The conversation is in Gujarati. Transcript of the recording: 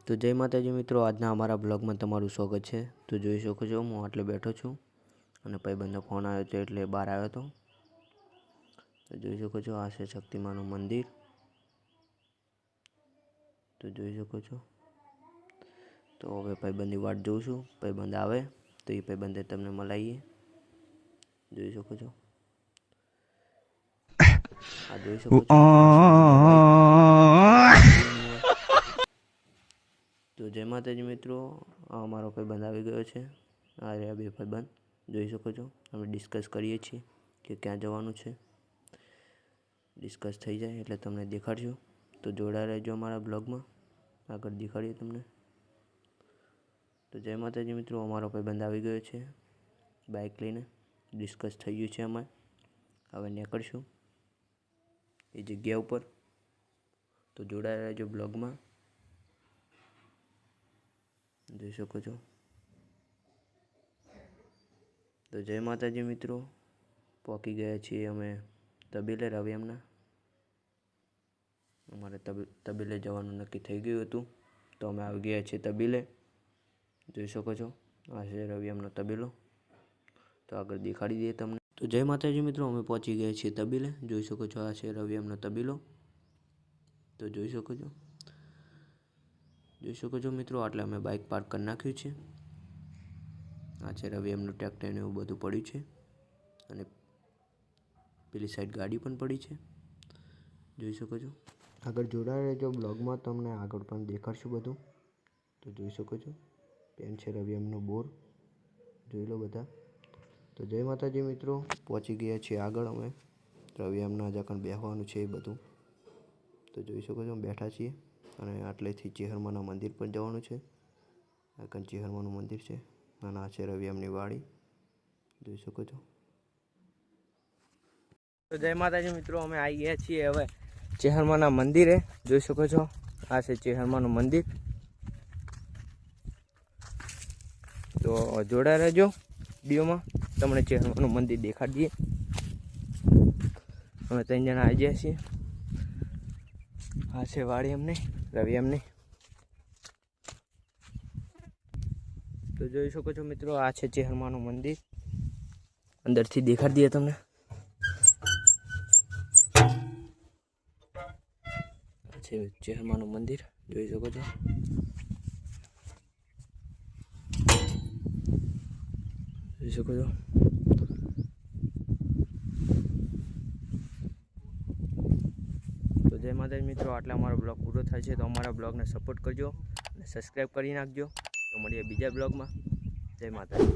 તો જય માતાજી મિત્રો, આજના અમારા બ્લોગમાં તમારું સ્વાગત છે। તો જોઈ શકો છો હું આટલે બેઠો છું અને ભાઈબંધનો ફોન આવ્યો હતો એટલે બહાર આવ્યો હતો। તો જોઈ શકો છો આ છે શક્તિમાનું મંદિર। તો જોઈ શકો છો। તો હવે ભાઈબંધની વાટ જોઉં છું, ભાઈબંધ આવે તો એ ભાઈબંધે તમને મળાવીએ। જોઈ શકો છો આ જોઈ શકો છો આ છે નીન્જા બાઈક। તો જય માતાજી મિત્રો, આ અમારો ભાઈબંધ આવી ગયો છે। આ રહ્યા બે ભાઈબંધ જોઈ શકો છો। અમે ડિસ્કસ કરીએ છીએ કે ક્યાં જવાનું છે। ડિસ્કસ થઈ જાય એટલે તમને દેખાડશું। તો જોડાઈ રહેજો અમારા બ્લોગમાં, આગળ દેખાડીએ તમને। તો જય માતાજી મિત્રો, અમારો ભાઈબંધ આવી ગયો છે બાઇક લઈને। ડિસ્કસ થઈ ગયું છે અમારે, હવે નીકળશું એ જગ્યા ઉપર। તો જોડાઈ રહેજો બ્લોગમાં, જોઈ શકો છો। તો જય માતાજી મિત્રો, પહોંચી ગયા છીએ અમે તબેલે રવિયામના। અમારે તબેલે જવાનું નક્કી થઈ ગયું હતું તો અમે આવી ગયા છીએ તબેલે। જોઈ શકો છો આ છે રવિયામનો તબેલો। તો આગળ દેખાડી દઈએ તમને। તો જય માતાજી મિત્રો, અમે પહોંચી ગયા છીએ તબેલે। જોઈ શકો છો આ છે રવિયામનો તબેલો। તો જોઈ શકો છો મિત્રો, આટલે અમે બાઇક પાર્ક કરી નાખ્યું છે। આ છે રવિયામનું ટ્રેક્ટર ને એવું બધું પડ્યું છે અને પેલી સાઈડ ગાડી પણ પડી છે, જોઈ શકો છો। આગળ જોડાઈ રહેજો બ્લોગમાં, તમને આગળ પણ દેખાડશું બધું। તો જોઈ શકો છો પેન છે રવિયામનો બોર, જોઈ લો બધા। તો જય માતાજી મિત્રો, પહોંચી ગયા છીએ આગળ અમે રવિયામના જખણ બેસવાનું છે એ બધું। તો જોઈ શકો છો બેઠા છીએ અને આટલેથી ચેહરમાના મંદિર પર જવાનું છે। આ કંઈ ચેહરમાનું મંદિર છે અને આ છે રવિયામની વાડી, જોઈ શકો છો। તો જય માતાજી મિત્રો, અમે આવી ગયા છીએ હવે ચેહરમાના મંદિરે। જોઈ શકો છો આ છે ચેહરમાનું મંદિર। તો જોડાઈ રહેજો વિડીયોમાં, તમને ચેહરમાનું મંદિર દેખાડીએ। અમે 3 જણા આવી ગયા છીએ। આ છે વાડી અમને રવિયામની। તો જોઈ શકો છો મિત્રો, આ છે ચેહરમાનું મંદિર, અંદરથી દેખાડી દઈએ તમને। આ છે ચેહરમાનું મંદિર, જોઈ શકો છો। જોઈ શકો છો તો જય માતાજી મિત્રો, આટલે અમારો બ્લોગ પૂરો થાય છે। તો અમારા બ્લોગને સપોર્ટ કરજો અને સબસ્ક્રાઈબ કરી નાખજો। તો મળીએ બીજા બ્લોગમાં। જય માતાજી।